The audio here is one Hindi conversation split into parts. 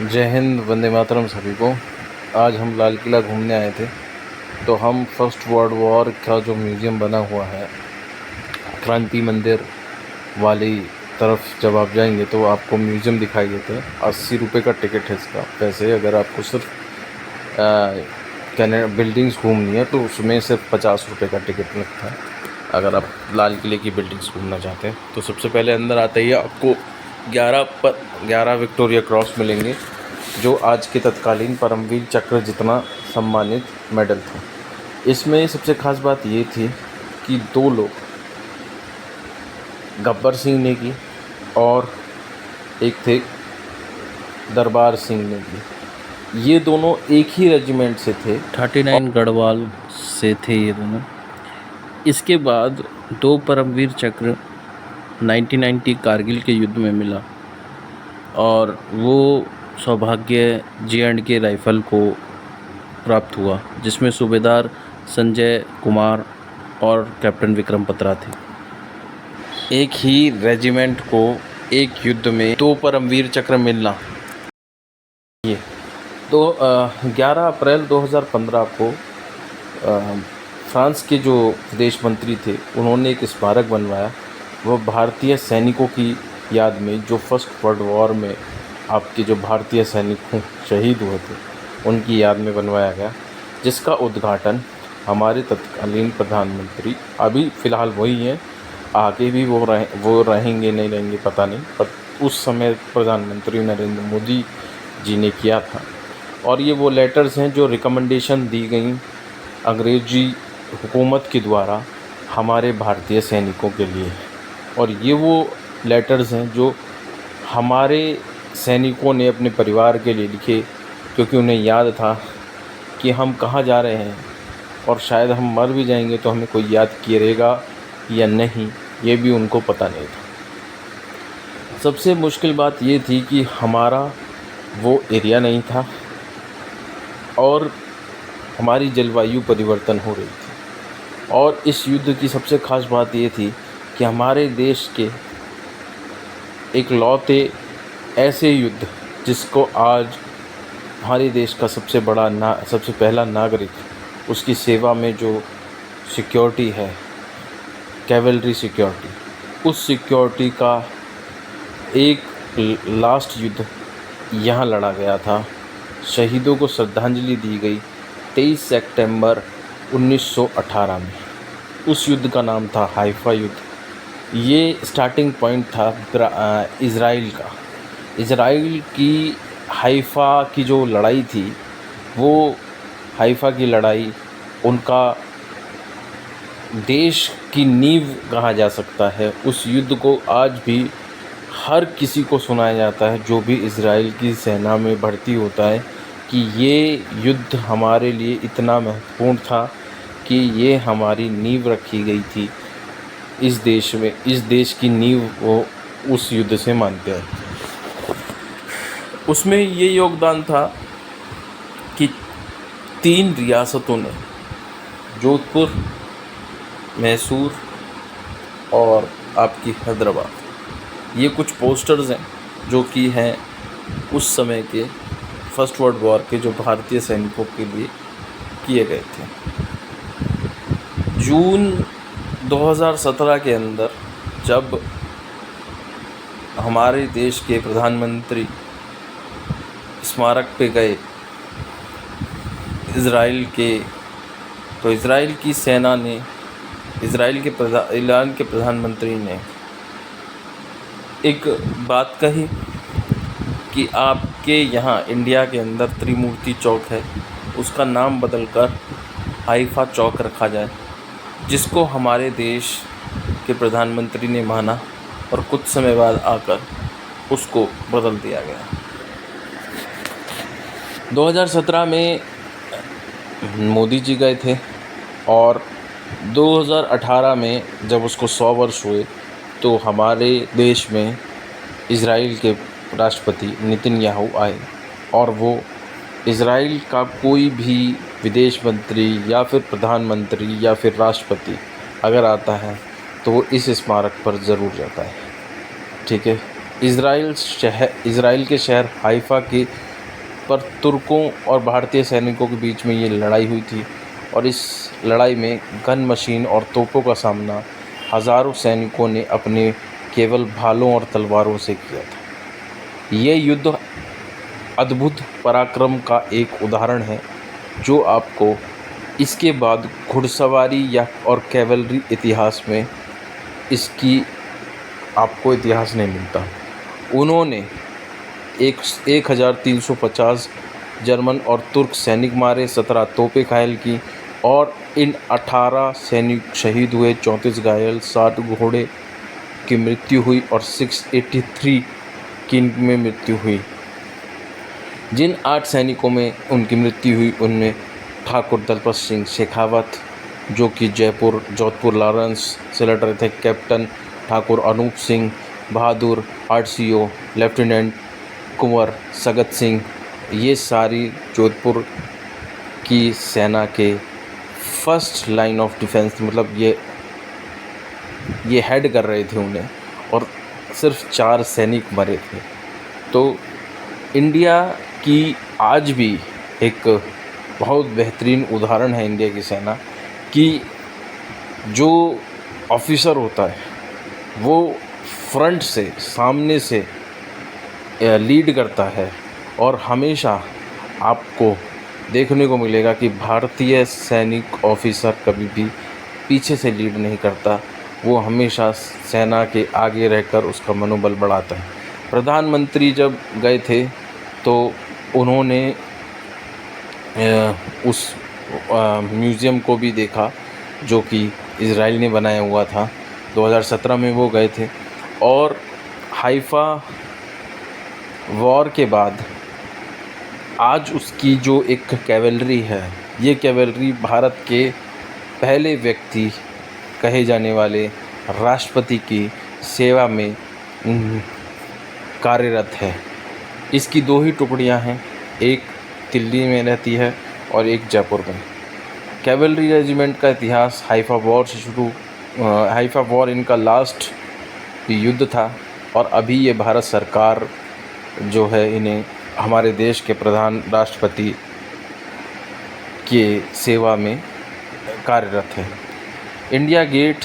जय हिंद, वंदे मातरम सभी को। आज हम लाल किला घूमने आए थे, तो हम फर्स्ट वर्ल्ड वॉर का जो म्यूज़ियम बना हुआ है क्रांति मंदिर वाली तरफ जब आप जाएंगे तो आपको म्यूज़ियम दिखाई देता है। 80 रुपये का टिकट है इसका। वैसे अगर आपको सिर्फ बिल्डिंग्स घूमनी है तो उसमें सिर्फ 50 रुपये का टिकट लगता है, अगर आप लाल किले की बिल्डिंग्स घूमना चाहते हैं। तो सबसे पहले अंदर आते ही आपको 11 विक्टोरिया क्रॉस मिलेंगे, जो आज के तत्कालीन परमवीर चक्र जितना सम्मानित मेडल था। इसमें सबसे ख़ास बात ये थी कि 2 लोग, गब्बर सिंह ने की और एक थे दरबार सिंह ने की। ये दोनों एक ही रेजिमेंट से थे, 39 गढ़वाल से थे ये दोनों। इसके बाद 2 परमवीर चक्र 1990 कारगिल के युद्ध में मिला और वो सौभाग्य J&K राइफ़ल को प्राप्त हुआ, जिसमें सूबेदार संजय कुमार और कैप्टन विक्रम बत्रा थे। एक ही रेजिमेंट को एक युद्ध में 2 परमवीर चक्र मिलना। ये तो 11 अप्रैल 2015 को फ्रांस के जो विदेश मंत्री थे उन्होंने एक स्मारक बनवाया। वह भारतीय सैनिकों की याद में, जो फर्स्ट वर्ल्ड वॉर में आपके जो भारतीय सैनिक शहीद हुए थे उनकी याद में बनवाया गया, जिसका उद्घाटन हमारे तत्कालीन प्रधानमंत्री, अभी फ़िलहाल वही हैं, आगे भी वो रहेंगे नहीं रहेंगे पता नहीं, पर उस समय प्रधानमंत्री नरेंद्र मोदी जी ने किया था। और ये वो लेटर्स हैं जो रिकमेंडेशन दी गई अंग्रेज़ी हुकूमत के द्वारा हमारे भारतीय सैनिकों के लिए। और ये वो लेटर्स हैं जो हमारे सैनिकों ने अपने परिवार के लिए लिखे, क्योंकि उन्हें याद था कि हम कहाँ जा रहे हैं और शायद हम मर भी जाएंगे तो हमें कोई याद करेगा या नहीं, ये भी उनको पता नहीं था। सबसे मुश्किल बात ये थी कि हमारा वो एरिया नहीं था और हमारी जलवायु परिवर्तन हो रही थी। और इस युद्ध की सबसे ख़ास बात ये थी कि हमारे देश के इकलौते ऐसे युद्ध जिसको आज हमारे देश का सबसे पहला नागरिक, उसकी सेवा में जो सिक्योरिटी है, कैवलरी सिक्योरिटी, उस सिक्योरिटी का एक लास्ट युद्ध यहाँ लड़ा गया था। शहीदों को श्रद्धांजलि दी गई 23 सितंबर 1918 में। उस युद्ध का नाम था हाइफा युद्ध। ये स्टार्टिंग पॉइंट था इज़राइल का। इज़राइल की हाइफा की जो लड़ाई थी, वो हाइफा की लड़ाई उनका देश की नींव कहा जा सकता है। उस युद्ध को आज भी हर किसी को सुनाया जाता है जो भी इज़राइल की सेना में भर्ती होता है, कि ये युद्ध हमारे लिए इतना महत्वपूर्ण था कि ये हमारी नींव रखी गई थी इस देश में। इस देश की नींव वो उस युद्ध से मानते हैं। उसमें ये योगदान था कि 3 रियासतों ने, जोधपुर, मैसूर और आपकी हैदराबाद, ये कुछ पोस्टर्स हैं जो कि हैं उस समय के फर्स्ट वर्ल्ड वॉर के जो भारतीय सैनिकों के लिए किए गए थे। जून 2017 के अंदर जब हमारे देश के प्रधानमंत्री स्मारक पे गए इज़राइल के, तो इज़राइल की सेना ने, इज़राइल के प्रधानमंत्री ने एक बात कही कि आपके यहाँ इंडिया के अंदर त्रिमूर्ति चौक है, उसका नाम बदलकर हाइफा चौक रखा जाए, जिसको हमारे देश के प्रधानमंत्री ने माना और कुछ समय बाद आकर उसको बदल दिया गया। 2017 में मोदी जी गए थे और 2018 में जब उसको 100 वर्ष हुए तो हमारे देश में इज़राइल के राष्ट्रपति नेतन्याहू आए, और वो इज़राइल का कोई भी विदेश मंत्री या फिर प्रधानमंत्री या फिर राष्ट्रपति अगर आता है तो वो इस स्मारक पर ज़रूर जाता है। ठीक है। इज़राइल के शहर हाइफा के पर तुर्कों और भारतीय सैनिकों के बीच में ये लड़ाई हुई थी और इस लड़ाई में गन मशीन और तोपों का सामना हज़ारों सैनिकों ने अपने केवल भालों और तलवारों से किया था। ये युद्ध अद्भुत पराक्रम का एक उदाहरण है जो आपको इसके बाद घुड़सवारी या और कैवलरी इतिहास में इसकी आपको इतिहास नहीं मिलता। उन्होंने 1350 जर्मन और तुर्क सैनिक मारे, 17 तोपें घायल की और इन 18 सैनिक शहीद हुए, 34 घायल, 60 घोड़े की मृत्यु हुई और 683 की में मृत्यु हुई। जिन 8 सैनिकों में उनकी मृत्यु हुई उनमें ठाकुर दलपत सिंह शेखावत जो कि जोधपुर लॉरेंस से लड़ रहे थे, captain Thakur Anoop Singh Bahadur, RCO lieutenant कुंवर सगत सिंह, ये सारी जोधपुर की सेना के फर्स्ट लाइन ऑफ डिफेंस, मतलब ये हेड कर रहे थे उन्हें, और सिर्फ 4 सैनिक मरे थे। तो इंडिया की आज भी एक बहुत बेहतरीन उदाहरण है इंडिया की सेना कि जो ऑफिसर होता है वो फ्रंट से, सामने से लीड करता है और हमेशा आपको देखने को मिलेगा कि भारतीय सैनिक ऑफिसर कभी भी पीछे से लीड नहीं करता, वो हमेशा सेना के आगे रहकर उसका मनोबल बढ़ाता है। प्रधानमंत्री जब गए थे तो उन्होंने उस म्यूज़ियम को भी देखा जो कि इज़राइल ने बनाया हुआ था। 2017 में वो गए थे और हाइफा वॉर के बाद आज उसकी जो एक कैवलरी है, ये कैवलरी भारत के पहले व्यक्ति कहे जाने वाले राष्ट्रपति की सेवा में कार्यरत है। इसकी 2 ही टुकड़ियां हैं, एक दिल्ली में रहती है और एक जयपुर में। कैवलरी रेजिमेंट का इतिहास हाइफा वॉर इनका लास्ट युद्ध था और अभी ये भारत सरकार जो है इन्हें हमारे देश के प्रधान राष्ट्रपति के सेवा में कार्यरत है। इंडिया गेट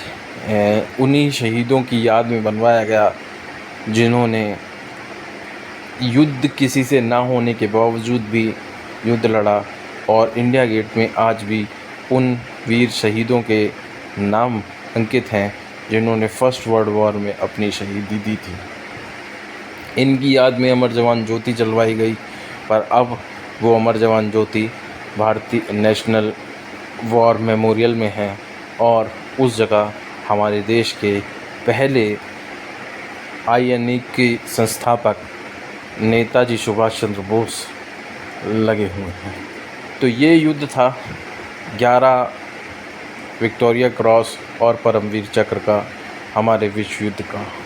उन्हीं शहीदों की याद में बनवाया गया जिन्होंने युद्ध किसी से ना होने के बावजूद भी युद्ध लड़ा, और इंडिया गेट में आज भी उन वीर शहीदों के नाम अंकित हैं जिन्होंने फर्स्ट वर्ल्ड वॉर में अपनी शहीदी दी थी। इनकी याद में अमर जवान ज्योति जलवाई गई, पर अब वो अमर जवान ज्योति भारतीय नेशनल वॉर मेमोरियल में है और उस जगह हमारे देश के पहले INA के संस्थापक नेताजी सुभाष चंद्र बोस लगे हुए हैं। तो ये युद्ध था 11 विक्टोरिया क्रॉस और परमवीर चक्र का, हमारे विश्व युद्ध का।